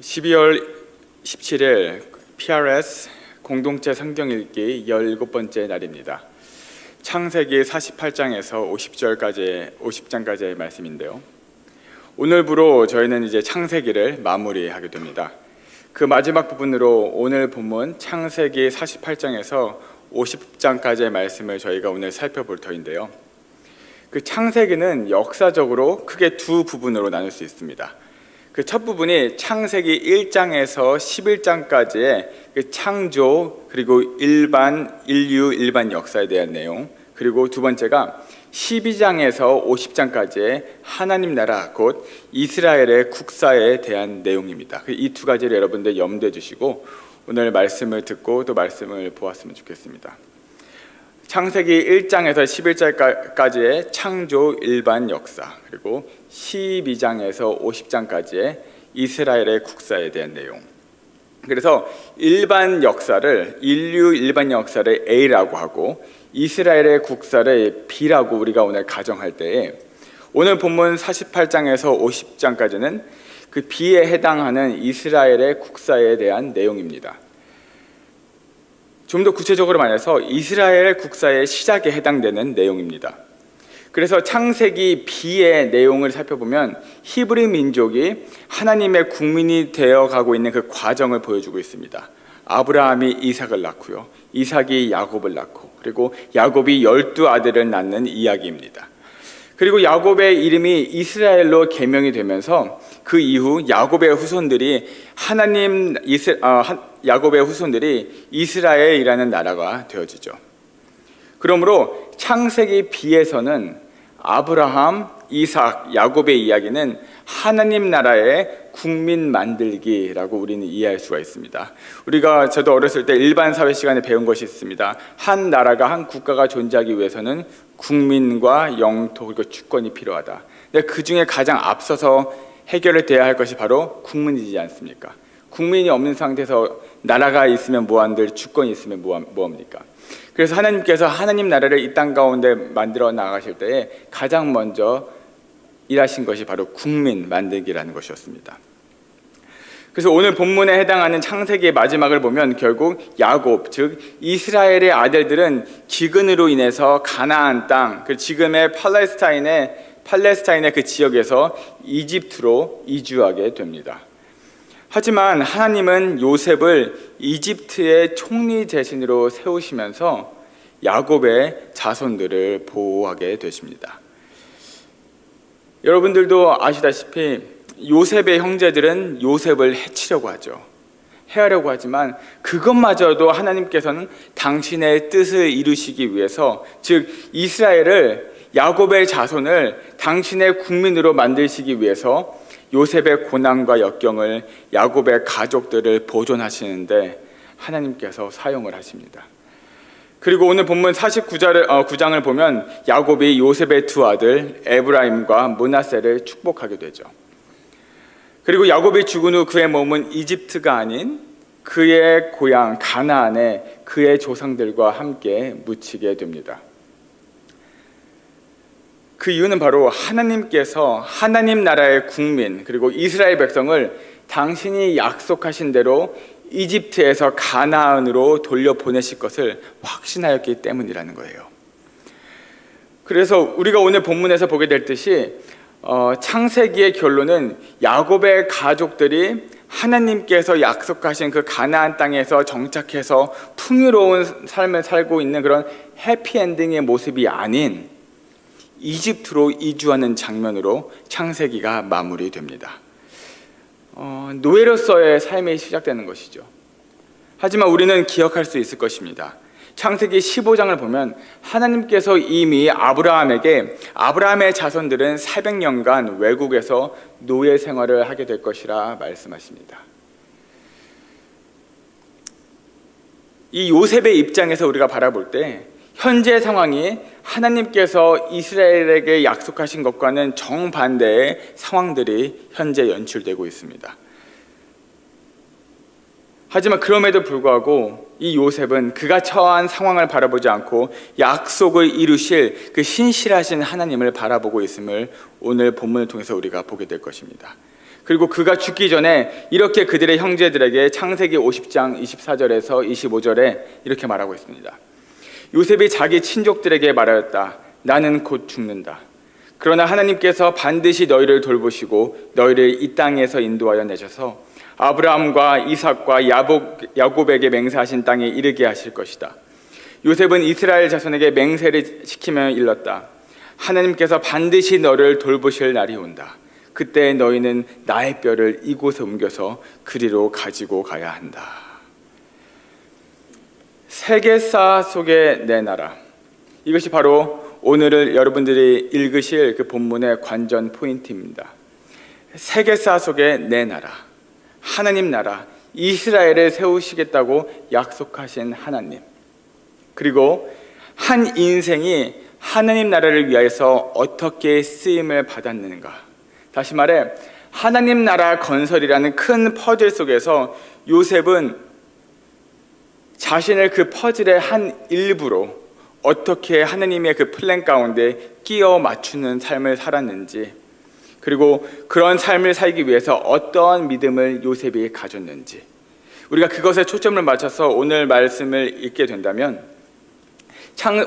12월 17일 PRS 공동체 성경 읽기 17번째 날입니다. 창세기 48장에서 50장까지의 말씀인데요. 오늘부로 저희는 이제 창세기를 마무리하게 됩니다. 그 마지막 부분으로 오늘 본문 창세기 48장에서 50장까지의 말씀을 저희가 오늘 살펴볼 터인데요. 그 창세기는 역사적으로 크게 두 부분으로 나눌 수 있습니다. 그 첫 부분이 창세기 1장에서 11장까지의 그 창조 그리고 인류 일반 역사에 대한 내용, 그리고 두 번째가 12장에서 50장까지의 하나님 나라 곧 이스라엘의 국사에 대한 내용입니다. 이 두 가지를 여러분들 염두에 주시고 오늘 말씀을 듣고 또 말씀을 보았으면 좋겠습니다. 창세기 1장에서 11장까지의 창조 일반 역사, 그리고 12장에서 50장까지의 이스라엘의 국사에 대한 내용. 그래서 인류 일반 역사를 A라고 하고 이스라엘의 국사를 B라고 우리가 오늘 가정할 때에, 오늘 본문 48장에서 50장까지는 그 B에 해당하는 이스라엘의 국사에 대한 내용입니다. 좀 더 구체적으로 말해서 이스라엘 국사의 시작에 해당되는 내용입니다. 그래서 창세기 B의 내용을 살펴보면 히브리 민족이 하나님의 국민이 되어가고 있는 그 과정을 보여주고 있습니다. 아브라함이 이삭을 낳고요, 이삭이 야곱을 낳고, 그리고 야곱이 12아들을 낳는 이야기입니다. 그리고 야곱의 이름이 이스라엘로 개명이 되면서 그 이후 야곱의 후손들이 이스라엘이라는 나라가 되어지죠. 그러므로 창세기 B에서는 아브라함, 이삭, 야곱의 이야기는 하나님 나라의 국민 만들기라고 우리는 이해할 수가 있습니다. 저도 어렸을 때 일반 사회 시간에 배운 것이 있습니다. 한 나라가, 한 국가가 존재하기 위해서는 국민과 영토 그리고 주권이 필요하다. 근데 그 중에 가장 앞서서 해결돼야 할 것이 바로 국민이지 않습니까? 국민이 없는 상태에서 나라가 있으면 뭐한들, 주권이 있으면 뭐합니까? 그래서 하나님께서 하나님 나라를 이 땅 가운데 만들어 나가실 때에 가장 먼저 일하신 것이 바로 국민 만들기라는 것이었습니다. 그래서 오늘 본문에 해당하는 창세기의 마지막을 보면 결국 야곱, 즉 이스라엘의 아들들은 기근으로 인해서 가나안 땅, 그 지금의 팔레스타인의 그 지역에서 이집트로 이주하게 됩니다. 하지만 하나님은 요셉을 이집트의 총리 대신으로 세우시면서 야곱의 자손들을 보호하게 되십니다. 여러분들도 아시다시피 요셉의 형제들은 요셉을 해치려고 하죠. 해하려고 하지만 그것마저도 하나님께서는 당신의 뜻을 이루시기 위해서, 즉 이스라엘을, 야곱의 자손을 당신의 국민으로 만드시기 위해서 요셉의 고난과 역경을, 야곱의 가족들을 보존하시는데 하나님께서 사용을 하십니다. 그리고 오늘 본문 49장을 보면 야곱이 요셉의 두 아들 에브라임과 므낫세를 축복하게 되죠. 그리고 야곱이 죽은 후 그의 몸은 이집트가 아닌 그의 고향 가나안에 그의 조상들과 함께 묻히게 됩니다. 그 이유는 바로 하나님께서 하나님 나라의 국민 그리고 이스라엘 백성을 당신이 약속하신 대로 이집트에서 가나안으로 돌려보내실 것을 확신하였기 때문이라는 거예요. 그래서 우리가 오늘 본문에서 보게 될 듯이 창세기의 결론은 야곱의 가족들이 하나님께서 약속하신 그 가나안 땅에서 정착해서 풍요로운 삶을 살고 있는 그런 해피엔딩의 모습이 아닌 이집트로 이주하는 장면으로 창세기가 마무리됩니다. 노예로서의 삶이 시작되는 것이죠. 하지만 우리는 기억할 수 있을 것입니다. 창세기 15장을 보면 하나님께서 이미 아브라함의 자손들은 400년간 외국에서 노예 생활을 하게 될 것이라 말씀하십니다. 이 요셉의 입장에서 우리가 바라볼 때 현재 상황이 하나님께서 이스라엘에게 약속하신 것과는 정반대의 상황들이 현재 연출되고 있습니다. 하지만 그럼에도 불구하고 이 요셉은 그가 처한 상황을 바라보지 않고 약속을 이루실 그 신실하신 하나님을 바라보고 있음을 오늘 본문을 통해서 우리가 보게 될 것입니다. 그리고 그가 죽기 전에 이렇게 그들의 형제들에게 창세기 50장 24절에서 25절에 이렇게 말하고 있습니다. 요셉이 자기 친족들에게 말하였다. 나는 곧 죽는다. 그러나 하나님께서 반드시 너희를 돌보시고 너희를 이 땅에서 인도하여 내셔서 아브라함과 이삭과 야곱에게 맹세하신 땅에 이르게 하실 것이다. 요셉은 이스라엘 자손에게 맹세를 시키며 일렀다. 하나님께서 반드시 너를 돌보실 날이 온다. 그때 너희는 나의 뼈를 이곳에 옮겨서 그리로 가지고 가야 한다. 세계사 속의 내 나라, 이것이 바로 오늘 여러분들이 읽으실 그 본문의 관전 포인트입니다. 세계사 속의 내 나라, 하나님 나라, 이스라엘을 세우시겠다고 약속하신 하나님, 그리고 한 인생이 하나님 나라를 위해서 어떻게 쓰임을 받았는가. 다시 말해 하나님 나라 건설이라는 큰 퍼즐 속에서 요셉은 자신을 그 퍼즐의 한 일부로 어떻게 하나님의 그 플랜 가운데 끼워 맞추는 삶을 살았는지, 그리고 그런 삶을 살기 위해서 어떠한 믿음을 요셉이 가졌는지, 우리가 그것에 초점을 맞춰서 오늘 말씀을 읽게 된다면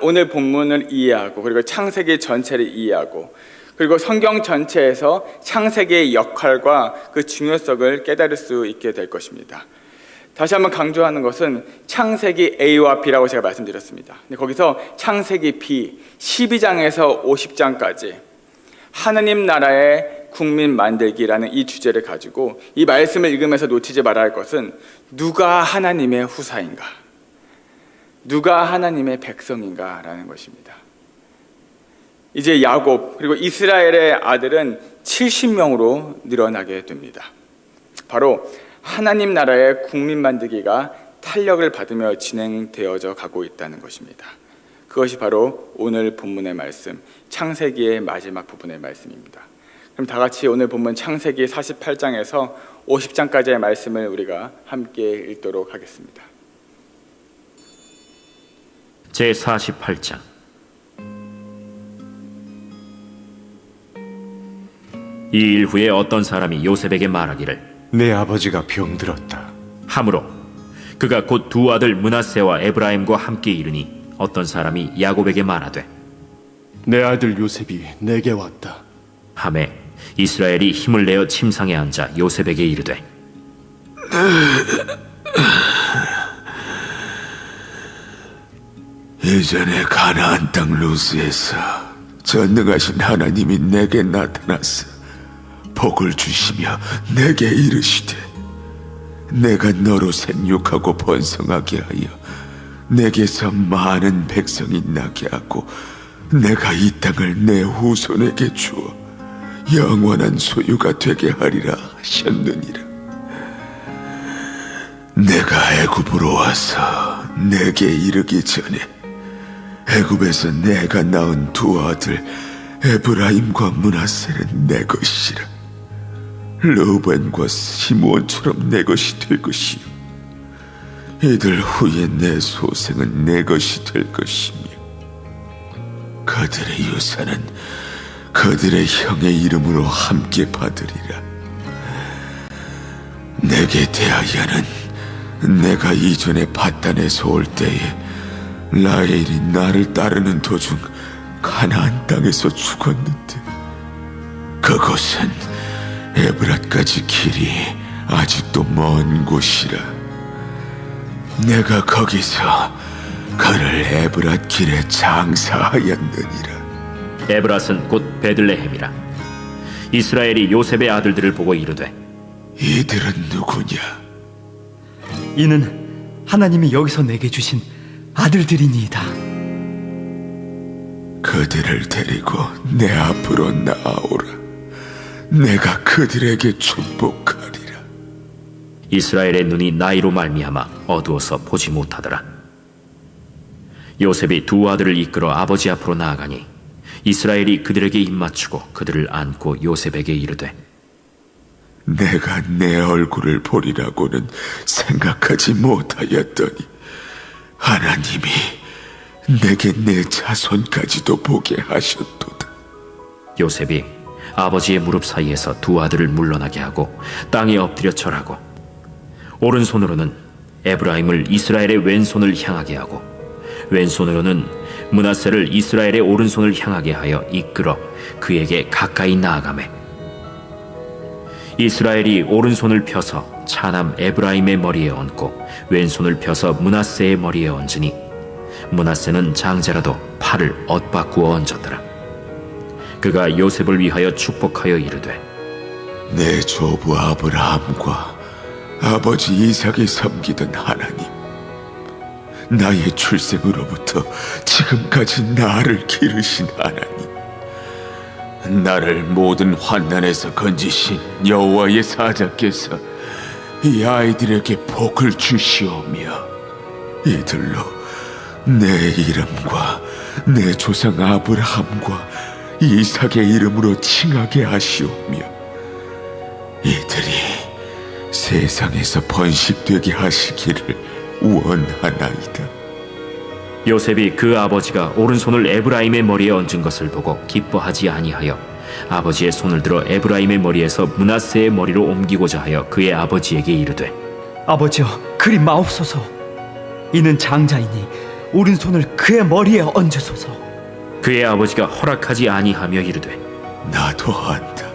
오늘 본문을 이해하고, 그리고 창세기 전체를 이해하고, 그리고 성경 전체에서 창세기의 역할과 그 중요성을 깨달을 수 있게 될 것입니다. 다시 한번 강조하는 것은 창세기 A와 B라고 제가 말씀드렸습니다. 근데 거기서 창세기 B 12장에서 50장까지 하나님 나라의 국민 만들기라는 이 주제를 가지고 이 말씀을 읽으면서 놓치지 말아야 할 것은 누가 하나님의 후사인가, 누가 하나님의 백성인가 라는 것입니다. 이제 야곱 그리고 이스라엘의 아들은 70명으로 늘어나게 됩니다. 바로 하나님 나라의 국민 만들기가 탄력을 받으며 진행되어져 가고 있다는 것입니다. 그것이 바로 오늘 본문의 말씀, 창세기의 마지막 부분의 말씀입니다. 그럼 다 같이 오늘 본문 창세기 48장에서 50장까지의 말씀을 우리가 함께 읽도록 하겠습니다. 제48장. 이 일 후에 어떤 사람이 요셉에게 말하기를 내 아버지가 병들었다. 하므로 그가 곧 두 아들 므낫세와 에브라임과 함께 이르니 어떤 사람이 야곱에게 말하되 내 아들 요셉이 내게 왔다. 하매 이스라엘이 힘을 내어 침상에 앉아 요셉에게 이르되 예전에 가나안 땅 루스에서 전능하신 하나님이 내게 나타나서 복을 주시며 내게 이르시되 내가 너로 생육하고 번성하게 하여 내게서 많은 백성이 나게 하고 내가 이 땅을 내 후손에게 주어 영원한 소유가 되게 하리라 하셨느니라. 내가 애굽으로 와서 내게 이르기 전에 애굽에서 내가 낳은 두 아들 에브라임과 므낫세는 내 것이라. 르우벤과 시므온처럼 내 것이 될 것이요 이들 후에 내 소생은 내 것이 될 것이며 그들의 유산은 그들의 형의 이름으로 함께 받으리라. 내게 대하여는 내가 이전에 밧단에서 올 때에 라헬이 나를 따르는 도중 가나안 땅에서 죽었는데 그곳은 에브랏까지 길이 아직도 먼 곳이라. 내가 거기서 그를 에브랏 길에 장사하였느니라. 에브랏은 곧 베들레헴이라. 이스라엘이 요셉의 아들들을 보고 이르되 이들은 누구냐? 이는 하나님이 여기서 내게 주신 아들들이니이다. 그들을 데리고 내 앞으로 나아오라. 내가 그들에게 축복하리라. 이스라엘의 눈이 나이로 말미암아 어두워서 보지 못하더라. 요셉이 두 아들을 이끌어 아버지 앞으로 나아가니 이스라엘이 그들에게 입맞추고 그들을 안고 요셉에게 이르되 내가 내 얼굴을 보리라고는 생각하지 못하였더니 하나님이 내게 내 자손까지도 보게 하셨도다. 요셉이 아버지의 무릎 사이에서 두 아들을 물러나게 하고 땅에 엎드려 절하고 오른손으로는 에브라임을 이스라엘의 왼손을 향하게 하고 왼손으로는 므낫세를 이스라엘의 오른손을 향하게 하여 이끌어 그에게 가까이 나아가매 이스라엘이 오른손을 펴서 차남 에브라임의 머리에 얹고 왼손을 펴서 므낫세의 머리에 얹으니 므낫세는 장자라도 팔을 엇바꾸어 얹었더라. 그가 요셉을 위하여 축복하여 이르되 내 조부 아브라함과 아버지 이삭이 섬기던 하나님, 나의 출생으로부터 지금까지 나를 기르신 하나님, 나를 모든 환난에서 건지신 여호와의 사자께서 이 아이들에게 복을 주시오며 이들로 내 이름과 내 조상 아브라함과 이삭의 이름으로 칭하게 하시오며 이들이 세상에서 번식되게 하시기를 원하나이다. 요셉이 그 아버지가 오른손을 에브라임의 머리에 얹은 것을 보고 기뻐하지 아니하여 아버지의 손을 들어 에브라임의 머리에서 므낫세의 머리로 옮기고자 하여 그의 아버지에게 이르되 아버지여 그리 마옵소서. 이는 장자이니 오른손을 그의 머리에 얹으소서. 그의 아버지가 허락하지 아니하며 이르되 나도 안다.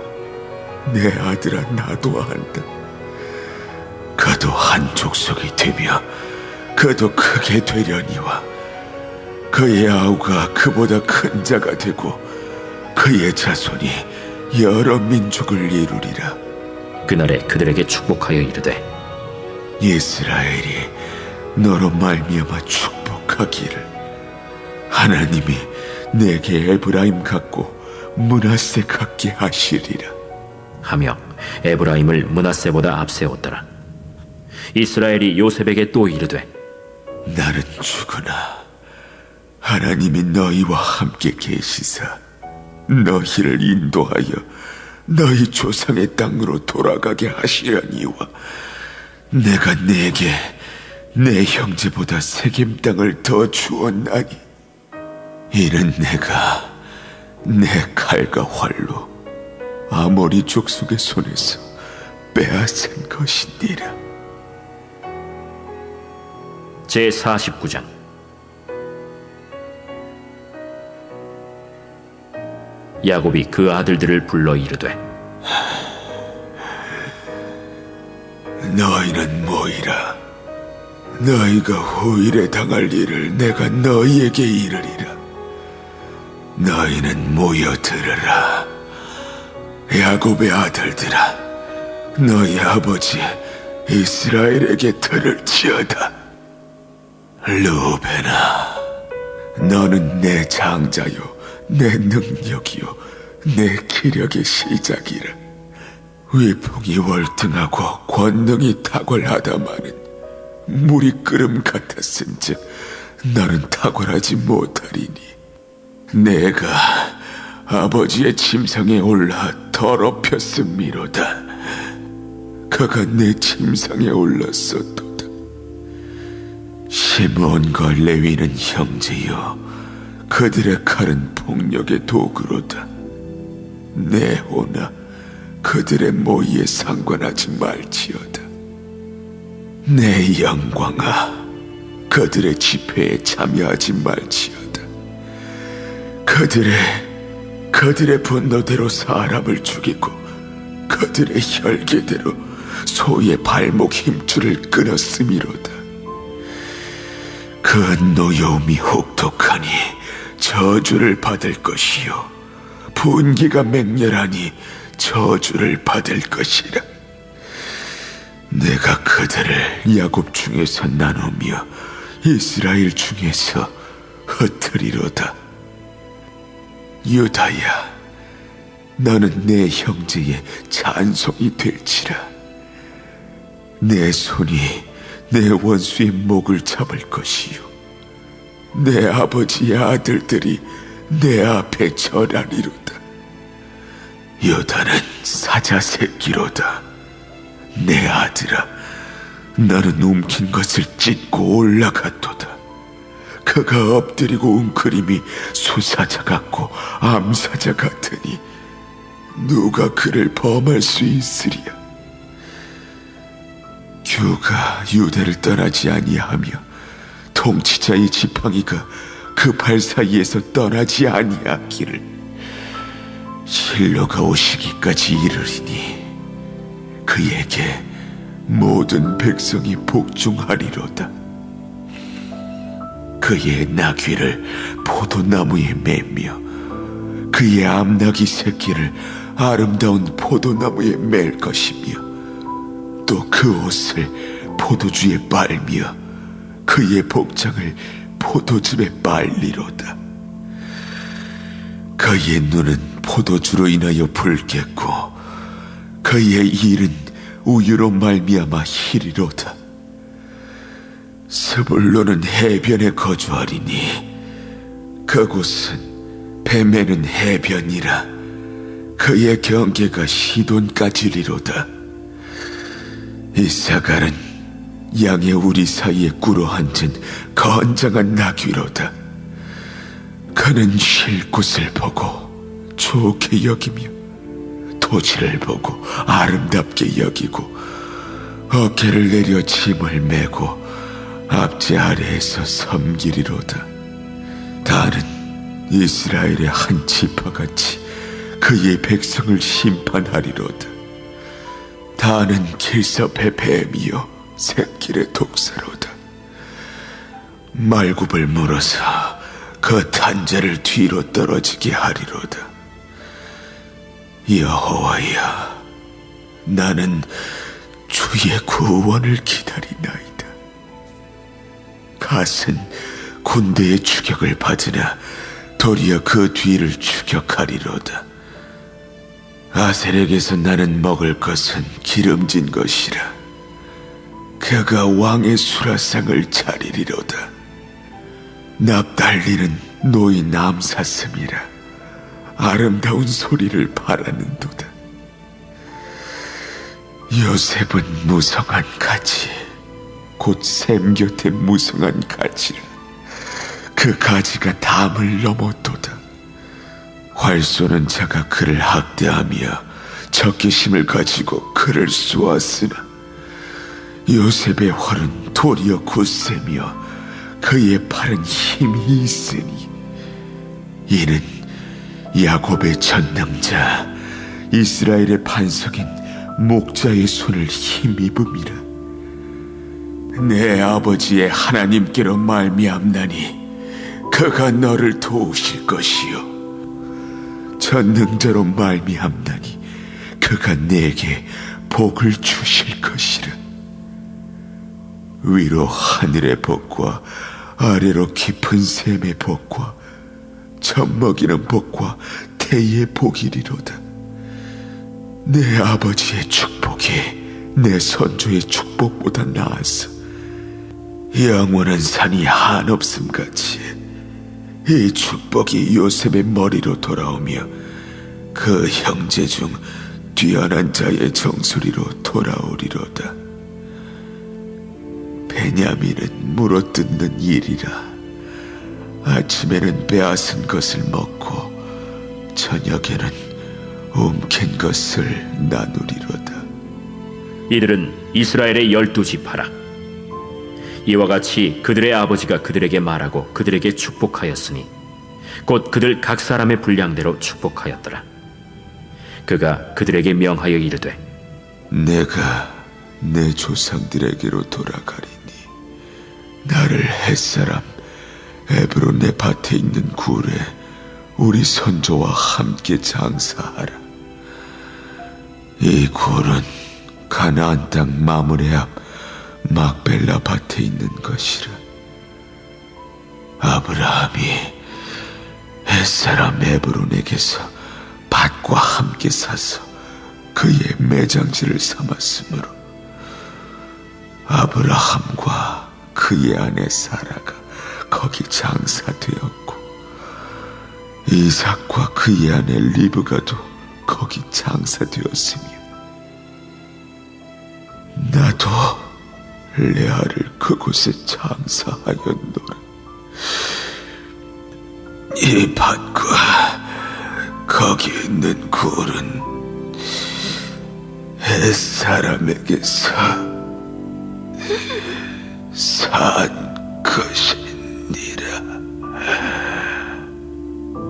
내 아들아, 나도 안다. 그도 한 족속이 되며 그도 크게 되려니와 그의 아우가 그보다 큰 자가 되고 그의 자손이 여러 민족을 이루리라. 그날에 그들에게 축복하여 이르되 이스라엘이 너로 말미암아 축복하기를 하나님이 내게 에브라임 같고 므낫세 같게 하시리라 하며 에브라임을 므낫세보다 앞세웠더라. 이스라엘이 요셉에게 또 이르되 나는 죽으나 하나님이 너희와 함께 계시사 너희를 인도하여 너희 조상의 땅으로 돌아가게 하시려니와 내가 네게 내 형제보다 세겜 땅을 더 주었나니 이는 내가 내 칼과 활로 아모리 족속의 손에서 빼앗은 것이니라. 제49장 야곱이 그 아들들을 불러 이르되 너희는 모이라. 너희가 후일에 당할 일을 내가 너희에게 이르리라. 너희는 모여 들으라. 야곱의 아들들아, 너희 아버지 이스라엘에게 들을지어다. 루벤아, 너는 내 장자요 내 능력이요 내 기력의 시작이라. 위풍이 월등하고 권능이 탁월하다마는 물이 끓음 같았은즉 너는 탁월하지 못하리니 내가 아버지의 침상에 올라 더럽혔음이로다. 그가 내 침상에 올랐었도다. 시므온과 레위는 형제여 그들의 칼은 폭력의 도구로다. 네호나 그들의 모의에 상관하지 말지어다. 내 영광아 그들의 집회에 참여하지 말지어다. 그들의 분노대로 사람을 죽이고 그들의 혈계대로 소의 발목 힘줄을 끊었음이로다. 그 노여움이 혹독하니 저주를 받을 것이요 분기가 맹렬하니 저주를 받을 것이라. 내가 그들을 야곱 중에서 나누며 이스라엘 중에서 흩으리로다. 유다야, 너는 내 형제의 찬송이 될지라. 내 손이 내 원수의 목을 잡을 것이요 내 아버지의 아들들이 내 앞에 절하리로다. 유다는 사자 새끼로다. 내 아들아, 너는 움킨 것을 찢고 올라갔도다. 그가 엎드리고 웅크림이 수사자 같고 암사자 같으니 누가 그를 범할 수 있으리야? 규가 유대를 떠나지 아니하며 통치자의 지팡이가 그 발 사이에서 떠나지 아니하기를 실로가 오시기까지 이르리니 그에게 모든 백성이 복종하리로다. 그의 나귀를 포도나무에 매며 그의 암나귀 새끼를 아름다운 포도나무에 맬 것이며 또 그 옷을 포도주에 빨며 그의 복장을 포도즙에 빨리로다. 그의 눈은 포도주로 인하여 붉겠고 그의 일은 우유로 말미암아 희리로다. 스불론은 해변에 거주하리니 그곳은 뱀에는 해변이라 그의 경계가 시돈까지리로다. 이사갈은 양의 우리 사이에 꿇어 앉은 건장한 나귀로다. 그는 쉴 곳을 보고 좋게 여기며 토지를 보고 아름답게 여기고 어깨를 내려 짐을 메고 앞제 아래에서 섬기리로다. 다는 이스라엘의 한 지파같이 그의 백성을 심판하리로다. 다는 길섭의 뱀이요 새길의 독사로다. 말굽을 물어서 그 탄자를 뒤로 떨어지게 하리로다. 여호와야, 나는 주의 구원을 기다리나이다. 갓은 군대의 추격을 받으나 도리어 그 뒤를 추격하리로다. 아셀에게서 나는 먹을 것은 기름진 것이라. 그가 왕의 수라상을 차리리로다. 납달리는 노인 암사슴이라 아름다운 소리를 바라는도다. 요셉은 무성한 가지, 곧 샘 곁에 무성한 가지라. 그 가지가 담을 넘었도다. 활 쏘는 자가 그를 학대하며 적개심을 가지고 그를 쏘았으나 요셉의 활은 도리어 굳세며 그의 팔은 힘이 있으니 이는 야곱의 전능자 이스라엘의 반석인 목자의 손을 힘입음이라. 내 아버지의 하나님께로 말미암나니 그가 너를 도우실 것이요 전능자로 말미암나니 그가 내게 복을 주실 것이라. 위로 하늘의 복과 아래로 깊은 샘의 복과 젖먹이는 복과 태의 복이리로다. 내 아버지의 축복이 내 선조의 축복보다 나아서 영원한 산이 한없음같이 이 축복이 요셉의 머리로 돌아오며 그 형제 중 뛰어난 자의 정수리로 돌아오리로다. 베냐민은 물어뜯는 일이라. 아침에는 빼앗은 것을 먹고 저녁에는 움킨 것을 나누리로다. 이들은 이스라엘의 12지파라. 이와 같이 그들의 아버지가 그들에게 말하고 그들에게 축복하였으니 곧 그들 각 사람의 분량대로 축복하였더라. 그가 그들에게 명하여 이르되 내가 내 조상들에게로 돌아가리니 나를 햇사람 에브론의 밭에 있는 굴에 우리 선조와 함께 장사하라. 이 굴은 가나안 땅 마므레 앞 막벨라 밭에 있는 것이라. 아브라함이 햇사람 에브론에게서 밭과 함께 사서 그의 매장지를 삼았으므로 아브라함과 그의 아내 사라가 거기 장사되었고 이삭과 그의 아내 리브가도 거기 장사되었으며 나도 레아를 그곳에 장사하였노라. 이 밭과 거기 있는 굴은 사람에게서 산 것이니라.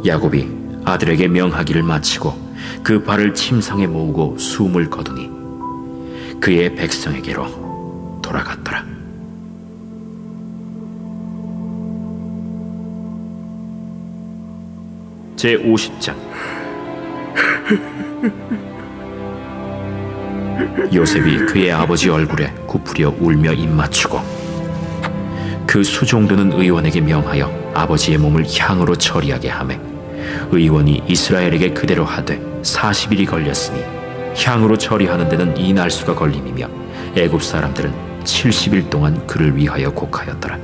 야곱이 아들에게 명하기를 마치고 그 발을 침상에 모으고 숨을 거두니 그의 백성에게로 돌아갔더라. 제50장. 요셉이 그의 아버지 얼굴에 굽으려 울며 입맞추고 그 수종드는 의원에게 명하여 아버지의 몸을 향으로 처리하게 하매 의원이 이스라엘에게 그대로 하되 40일이 걸렸으니 향으로 처리하는 데는 이 날수가 걸림이며 애굽 사람들은 70일 동안 그를 위하여 곡하였더라.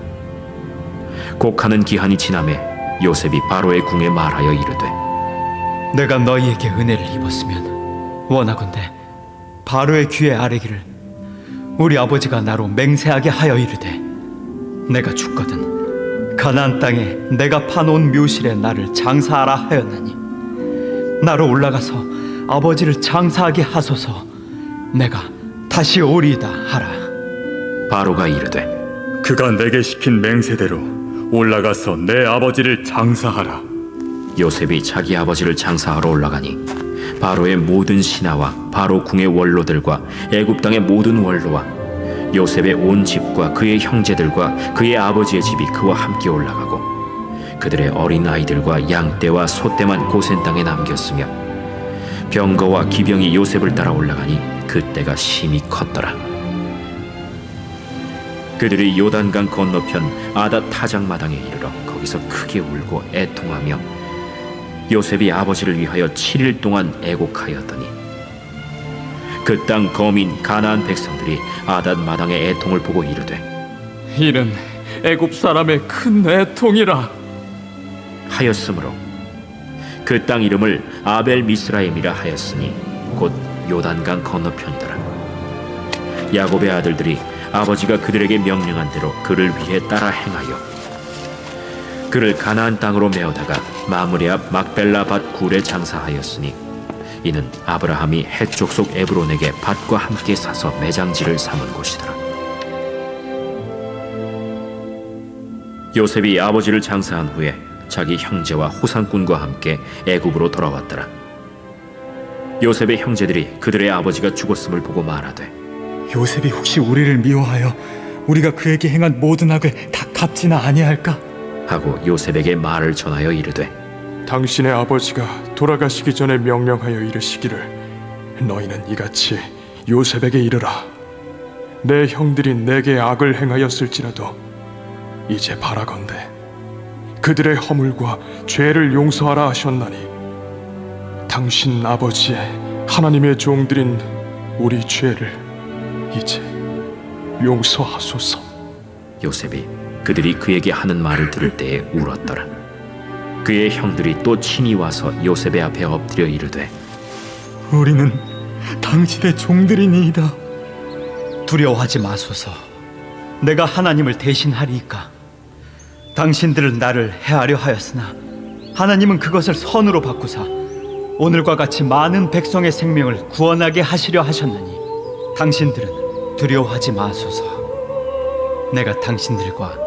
곡하는 기한이 지나매 요셉이 바로의 궁에 말하여 이르되 내가 너희에게 은혜를 입었으면 원하건대 바로의 귀에 아뢰기를 우리 아버지가 나로 맹세하게 하여 이르되 내가 죽거든 가나안 땅에 내가 파놓은 묘실에 나를 장사하라 하였나니 나로 올라가서 아버지를 장사하게 하소서. 내가 다시 오리이다 하라. 바로가 이르되 그가 내게 시킨 맹세대로 올라가서 내 아버지를 장사하라. 요셉이 자기 아버지를 장사하러 올라가니 바로의 모든 신하와 바로 궁의 원로들과 애굽 땅의 모든 원로와 요셉의 온 집과 그의 형제들과 그의 아버지의 집이 그와 함께 올라가고 그들의 어린 아이들과 양떼와 소떼만 고센 땅에 남겼으며 병거와 기병이 요셉을 따라 올라가니 그때가 심히 컸더라. 그들이 요단강 건너편 아닷 타작마당에 이르러 거기서 크게 울고 애통하며 요셉이 아버지를 위하여 7일 동안 애곡하였더니 그 땅 거민 가나안 백성들이 아닷 마당의 애통을 보고 이르되 이는 애굽 사람의 큰 애통이라 하였으므로 그 땅 이름을 아벨 미스라임이라 하였으니 곧 요단강 건너편이더라. 야곱의 아들들이 아버지가 그들에게 명령한 대로 그를 위해 따라 행하여 그를 가나안 땅으로 메어다가 마므레 앞 막벨라 밭 굴에 장사하였으니 이는 아브라함이 헷 족속 에브론에게 밭과 함께 사서 매장지를 삼은 곳이더라. 요셉이 아버지를 장사한 후에 자기 형제와 호상꾼과 함께 애굽으로 돌아왔더라. 요셉의 형제들이 그들의 아버지가 죽었음을 보고 말하되 요셉이 혹시 우리를 미워하여 우리가 그에게 행한 모든 악을 다 갚지나 아니할까? 하고 요셉에게 말을 전하여 이르되 당신의 아버지가 돌아가시기 전에 명령하여 이르시기를 너희는 이같이 요셉에게 이르라. 내 형들이 내게 악을 행하였을지라도 이제 바라건대 그들의 허물과 죄를 용서하라 하셨나니 당신 아버지의 하나님의 종들인 우리 죄를 이제 용서하소서. 요셉이 그들이 그에게 하는 말을 들을 때에 울었더라. 그의 형들이 또 친히 와서 요셉의 앞에 엎드려 이르되 우리는 당신의 종들이니이다. 두려워하지 마소서. 내가 하나님을 대신하리이까. 당신들은 나를 해하려 하였으나 하나님은 그것을 선으로 바꾸사 오늘과 같이 많은 백성의 생명을 구원하게 하시려 하셨나니 당신들은 두려워하지 마소서. 내가 당신들과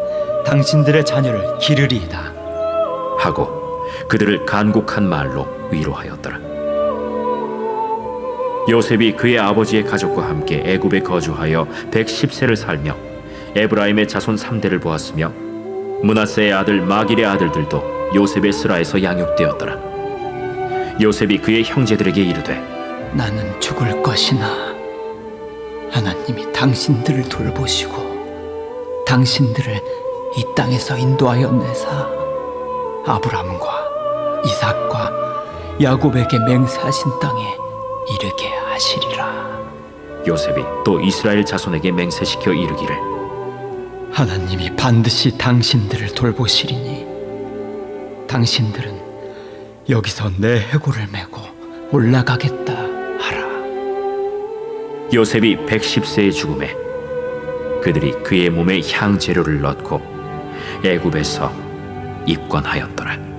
당신들의 자녀를 기르리이다 하고 그들을 간곡한 말로 위로하였더라. 요셉이 그의 아버지의 가족과 함께 애굽에 거주하여 110세를 살며 에브라임의 자손 3대를 보았으며 므낫세의 아들 마길의 아들들도 요셉의 스라에서 양육되었더라. 요셉이 그의 형제들에게 이르되 나는 죽을 것이나 하나님이 당신들을 돌보시고 당신들을 이 땅에서 인도하여 내사 아브라함과 이삭과 야곱에게 맹세하신 땅에 이르게 하시리라. 요셉이 또 이스라엘 자손에게 맹세시켜 이르기를 하나님이 반드시 당신들을 돌보시리니 당신들은 여기서 내 해골을 메고 올라가겠다 하라. 요셉이 110세의 죽음에 그들이 그의 몸에 향재료를 넣고 애굽에서 입건하였더라.